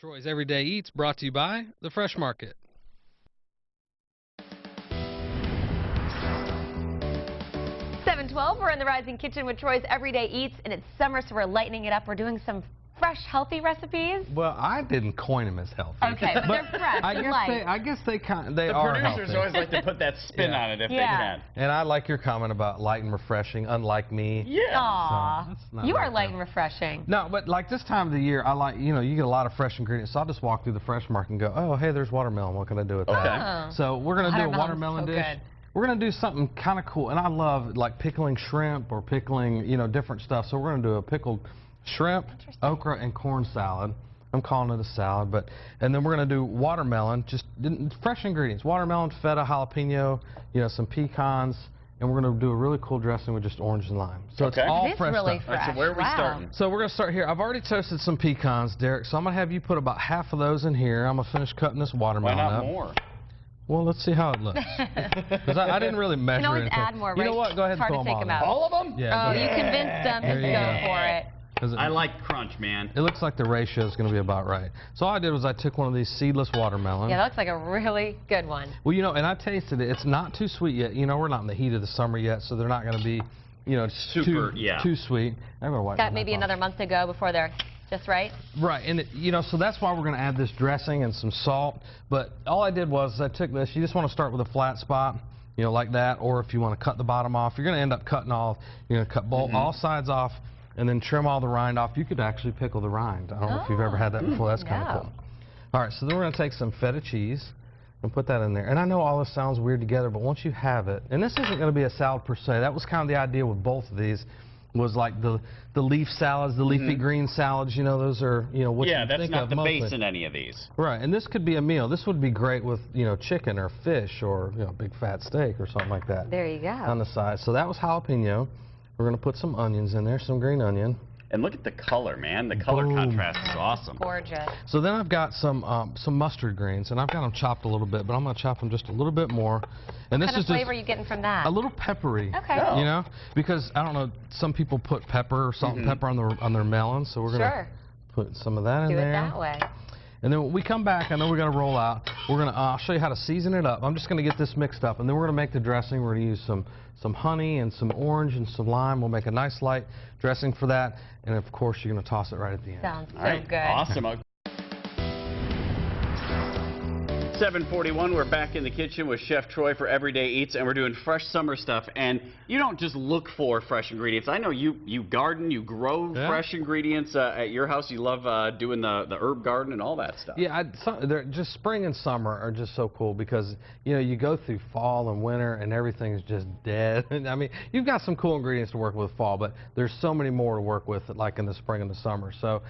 Troy's Everyday Eats brought to you by the Fresh Market. We're in the Rising Kitchen with Troy's Everyday Eats, and it's summer, so we're lightening it up. We're doing some fresh, healthy recipes. Well, I didn't coin them as healthy. Okay, but they're fresh. I guess they The are producers healthy. always like to put that spin on it if they can. And I like your comment about light and refreshing, unlike me. Yeah. Aw, So you are light and refreshing. No, but like this time of the year, I like, you get a lot of fresh ingredients. So I'll just walk through the Fresh Market and go, oh, hey, there's watermelon. What can I do with that? Okay. So we're going to do a watermelon dish. Good. We're going to do something kind of cool, and I love like pickling shrimp or pickling, different stuff. So we're going to do a pickled shrimp, okra, and corn salad. I'm calling it a salad, and then we're going to do watermelon, just fresh ingredients: watermelon, feta, jalapeno, some pecans, and we're going to do a really cool dressing with just orange and lime. So it's all fresh really stuff. fresh. Right, so where are we starting? So we're going to start here. I've already toasted some pecans, Derek. So I'm going to have you put about half of those in here. I'm going to finish cutting this watermelon Why up. not more? Well, let's see how it looks. Because I didn't really measure it. You can always add more, right? You know what? Go ahead and throw them all out. All of them? Yeah. Oh, you convinced them to go for it. I like crunch, man. It looks like the ratio is going to be about right. So all I did was I took one of these seedless watermelons. Yeah, that looks like a really good one. Well, and I tasted it. It's not too sweet yet. We're not in the heat of the summer yet, so they're not going to be, too sweet. I'm going to wipe Got maybe another month to go before they're just right. Right, and so that's why we're going to add this dressing and some salt. But all I did was I took this. You just want to start with a flat spot, like that. Or if you want to cut the bottom off, you're going to end up cutting off. You're going to cut all sides off, and then trim all the rind off. You could actually pickle the rind. I don't know if you've ever had that before. That's kind of cool. All right, so then we're going to take some feta cheese and put that in there. And I know all this sounds weird together, but once you have it, and this isn't going to be a salad per se. That was kind of the idea with both of these. Was like the leaf salads, the leafy green salads, those are, what you think of mostly. Yeah, that's not the base in any of these. Right, and this could be a meal. This would be great with, chicken or fish or, big fat steak or something like that. There you go. On the side. So that was jalapeno. We're going to put some onions in there, some green onion. And look at the color, man. The color contrast is awesome. Gorgeous. So then I've got some mustard greens, and I've got them chopped a little bit, but I'm going to chop them just a little bit more. And What this kind is of flavor just are you getting from that? a little peppery. Okay. Oh. Because I don't know, some people put pepper or salt and pepper on their melons, so we're going to put some of that in there. Do it that way. And then when we come back, I know we're going to roll out. We're going to I'll show you how to season it up. I'm just going to get this mixed up, and then we're going to make the dressing. We're going to use some honey and some orange and some lime. We'll make a nice light dressing for that, and of course you're going to toss it right at the end. Sounds so All right, good. awesome. 7:41, we're back in the kitchen with Chef Troy for Everyday Eats, and we're doing fresh summer stuff. And you don't just look for fresh ingredients. I know you garden, you grow fresh ingredients at your house. You love doing the herb garden and all that stuff. Yeah, just spring and summer are just so cool because you go through fall and winter and everything's just dead. I mean, you've got some cool ingredients to work with fall, but there's so many more to work with like in the spring and the summer. So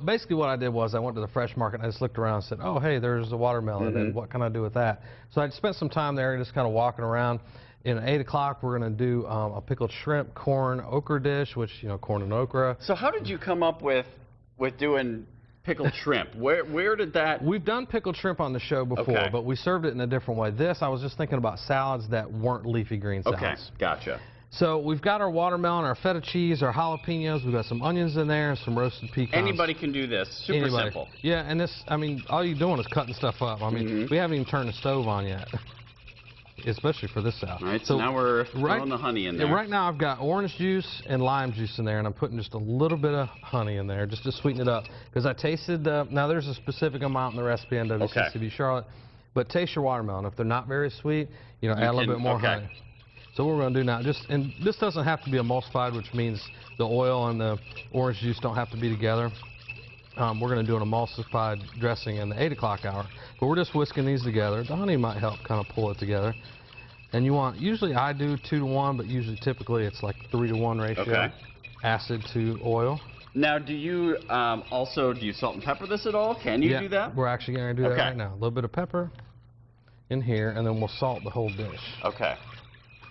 basically what I did was I went to the Fresh Market and I just looked around and said, oh hey, there's a watermelon. And what can I do with that? So I spent some time there just kind of walking around. And at 8 o'clock, we're going to do a pickled shrimp, corn, okra dish, which, corn and okra. So how did you come up with doing pickled shrimp? Where did that... We've done pickled shrimp on the show before, but we served it in a different way. I was just thinking about salads that weren't leafy green salads. Okay, gotcha. So we've got our watermelon, our feta cheese, our jalapenos. We've got some onions in there and some roasted pecans. Anybody can do this. Super simple. Yeah, and all you're doing is cutting stuff up. I mean, we haven't even turned the stove on yet, especially for this salad. All right, so now we're throwing the honey in there. Right now I've got orange juice and lime juice in there, and I'm putting just a little bit of honey in there just to sweeten it up. Because I tasted, now there's a specific amount in the recipe on WCCB Charlotte, but taste your watermelon. If they're not very sweet, add a little bit more honey. So what we're going to do now, and this doesn't have to be emulsified, which means the oil and the orange juice don't have to be together. We're going to do an emulsified dressing in the 8 o'clock hour. But we're just whisking these together. The honey might help kind of pull it together. And usually I do 2 to 1, but typically it's like 3 to 1 ratio. Okay. Acid to oil. Now, do you do you salt and pepper this at all? Can you do that? We're actually going to do that right now. A little bit of pepper in here, and then we'll salt the whole dish. Okay.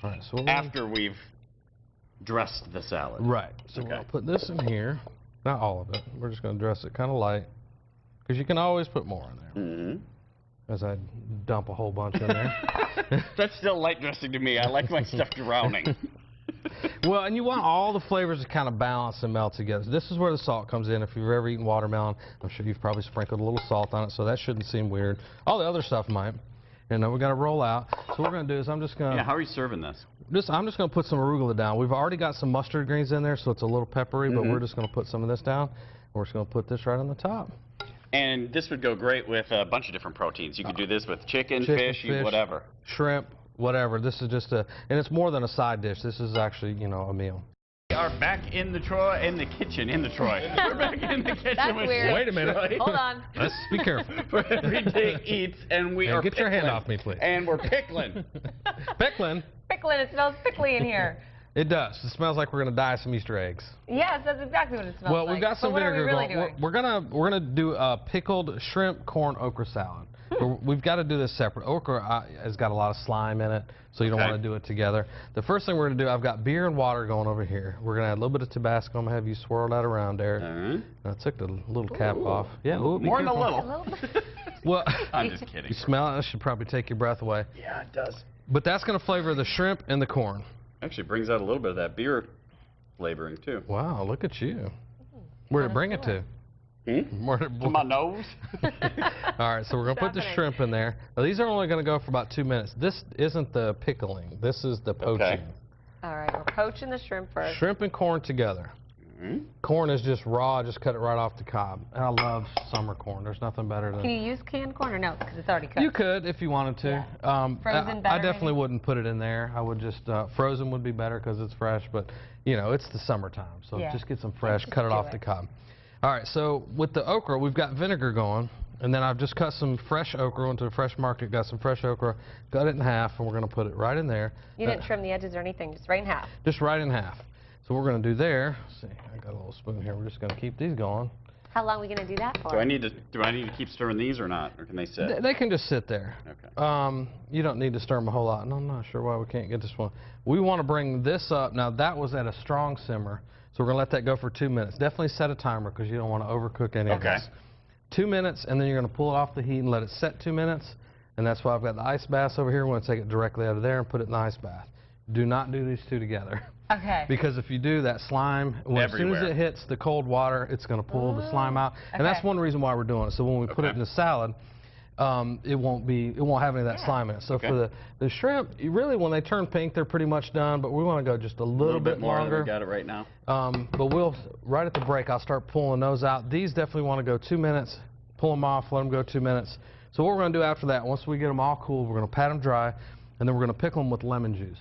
All right, so after we've dressed the salad. Right. So we'll put this in here. Not all of it. We're just going to dress it kind of light. Because you can always put more in there. As I dump a whole bunch in there. That's still light dressing to me. I like my stuff drowning. Well, and you want all the flavors to kind of balance and melt together. This is where the salt comes in. If you've ever eaten watermelon, I'm sure you've probably sprinkled a little salt on it, so that shouldn't seem weird. All the other stuff might. And then we're going to roll out. So what we're going to do is I'm just going to... Yeah, how are you serving this? I'm just going to put some arugula down. We've already got some mustard greens in there, so it's a little peppery, but we're just going to put some of this down. We're just going to put this right on the top. And this would go great with a bunch of different proteins. You could do this with chicken, fish, whatever. Shrimp, whatever. This is just a... And it's more than a side dish. This is actually, you know, a meal. We are back in the Troy, in the kitchen, We're back in the kitchen. That's with weird. Chef Wait a minute. Troy. Hold on. Let's be careful. For Everyday Eats, and we are Get your hand pickling. off me, please. And we're pickling. Pickling. Pickling. It smells pickly in here. It does. It smells like we're going to dye some Easter eggs. Yes, that's exactly what it smells like. Well, we've got some vinegar really going. We're gonna do a pickled shrimp corn okra salad. We've got to do this separate. Okra has got a lot of slime in it, so you don't want to do it together. The first thing we're going to do, I've got beer and water going over here. We're going to add a little bit of Tabasco. I'm going to have you swirl that around, Derek. I took the little cap off. Yeah, more than a little. Well, I'm just kidding. You smell it? It should probably take your breath away. Yeah, it does. But that's going to flavor the shrimp and the corn. Actually brings out a little bit of that beer flavoring, too. Wow, look at you. Where'd it bring it to? To my nose. All right, so we're going to put the shrimp in there. Now, these are only going to go for about 2 minutes. This isn't the pickling. This is the poaching. Okay. All right, we're poaching the shrimp first. Shrimp and corn together. Corn is just raw. Just cut it right off the cob. And I love summer corn. There's nothing better than... Can you use canned corn or no? Because it's already cooked. You could if you wanted to. Yeah. Frozen better, I definitely maybe? wouldn't put it in there. I would just... frozen would be better because it's fresh. But, you know, it's the summertime. So just get some fresh, cut it off the cob. All right, so with the okra, we've got vinegar going, and then I've just cut some fresh okra into the fresh market, got some fresh okra, cut it in half, and we're going to put it right in there. You didn't trim the edges or anything, just right in half. Just right in half. So what we're going to do there, let's see, I got a little spoon here, we're just going to keep these going. How long are we going to do that for? Do I need to keep stirring these or not, or can they sit? They can just sit there. Okay. You don't need to stir them a whole lot, and I'm not sure why we can't get this one. We want to bring this up, now that was at a strong simmer. So we're going to let that go for 2 minutes. Definitely set a timer because you don't want to overcook any of this. 2 minutes, and then you're going to pull it off the heat and let it set 2 minutes. And that's why I've got the ice bath over here. We're going to take it directly out of there and put it in the ice bath. Do not do these two together. Okay. Because if you do, that slime, as soon as it hits the cold water, it's going to pull the slime out. And that's one reason why we're doing it. So when we put it in the salad, it won't have any of that slime in it. So for the shrimp, really when they turn pink, they're pretty much done, but we want to go just a little bit more longer. We got it right now. But right at the break, I'll start pulling those out. These definitely want to go 2 minutes. Pull them off, let them go 2 minutes. So what we're going to do after that, once we get them all cool, we're going to pat them dry, and then we're going to pickle them with lemon juice.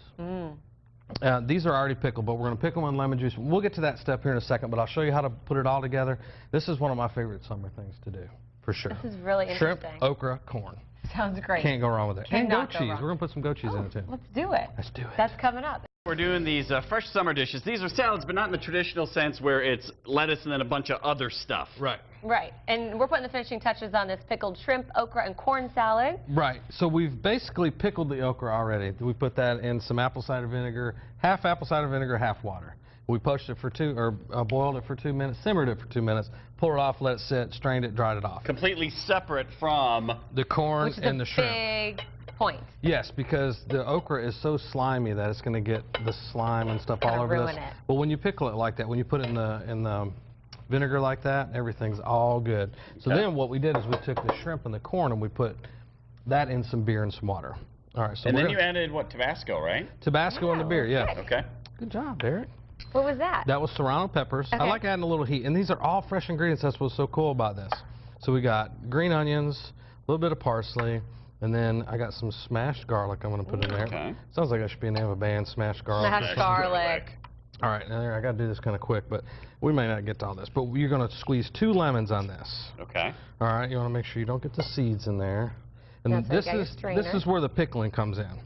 These are already pickled, but we're going to pickle them in lemon juice. We'll get to that step here in a second, but I'll show you how to put it all together. This is one of my favorite summer things to do, for sure. This is really interesting. Shrimp, okra, corn. Sounds great. Can't go wrong with it. And goat cheese. Wrong. We're going to put some goat cheese in it, too. Let's do it. Let's do it. That's coming up. We're doing these fresh summer dishes. These are salads, but not in the traditional sense where it's lettuce and then a bunch of other stuff. Right. Right. And we're putting the finishing touches on this pickled shrimp, okra, and corn salad. Right. So we've basically pickled the okra already. We put that in some apple cider vinegar, half apple cider vinegar, half water. We poached it for boiled it for 2 minutes, simmered it for 2 minutes, pulled it off, let it sit, strained it, dried it off. Completely separate from the corn and the shrimp. Big point. Yes, because the okra is so slimy that it's going to get the slime and stuff all over this. But when you pickle it like that, when you put it in the vinegar like that, everything's all good. So then what we did is we took the shrimp and the corn and we put that in some beer and some water. All right. So and then you added what, Tabasco, right? Tabasco in the beer, yeah. Okay. Good job, Derek. What was that? That was serrano peppers. Okay. I like adding a little heat, and these are all fresh ingredients. That's what's so cool about this. So we got green onions, a little bit of parsley, and then I got some smashed garlic I'm going to put in there. Okay. Sounds like I should be in the name of a band, Smashed Garlic. Smashed garlic. All right, now I got to do this kind of quick, but we may not get to all this. But you're going to squeeze 2 lemons on this. Okay. All right, you want to make sure you don't get the seeds in there. And this is where the pickling comes in.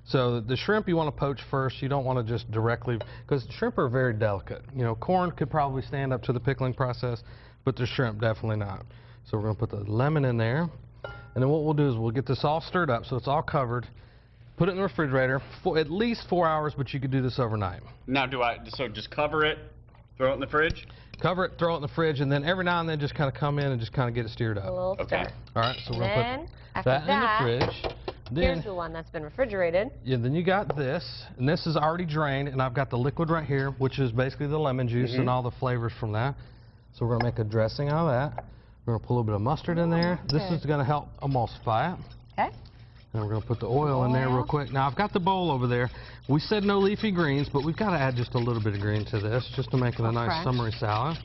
So the shrimp you want to poach first. You don't want to just directly, because shrimp are very delicate. You know, corn could probably stand up to the pickling process, but the shrimp definitely not. So we're going to put the lemon in there. And then what we'll do is we'll get this all stirred up so it's all covered. Put it in the refrigerator for at least 4 hours, but you could do this overnight. Now, so just cover it, throw it in the fridge? Cover it, throw it in the fridge, and then every now and then just kind of come in and just kind of get it stirred up. A little stir. All right, so we're going to put that in the fridge. Here's the one that's been refrigerated. Yeah, then you got this, and this is already drained, and I've got the liquid right here, which is basically the lemon juice and all the flavors from that. So we're going to make a dressing out of that. We're going to put a little bit of mustard in there. This is going to help emulsify it. Okay. And we're going to put the oil in there real quick. Now, I've got the bowl over there. We said no leafy greens, but we've got to add just a little bit of green to this just to make it a nice summery salad.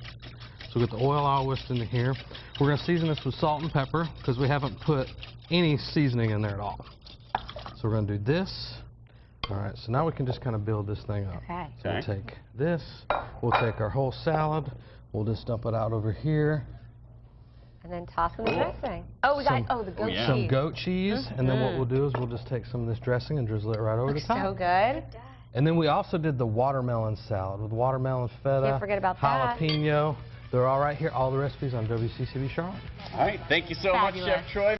So we get the oil all whisked into here. We're going to season this with salt and pepper because we haven't put any seasoning in there at all. So we're going to do this. All right, so now we can just kind of build this thing up. Okay. So we'll take this. We'll take our whole salad. We'll just dump it out over here. And then toss in the dressing. Oh, we got the goat cheese. Some goat cheese. And then what we'll do is we'll just take some of this dressing and drizzle it right over the top. So good. And then we also did the watermelon salad with watermelon feta, Can't forget about that. jalapeno. They're all right here. All the recipes on WCCB Charlotte. All right. Thank you so much, Chef Troy.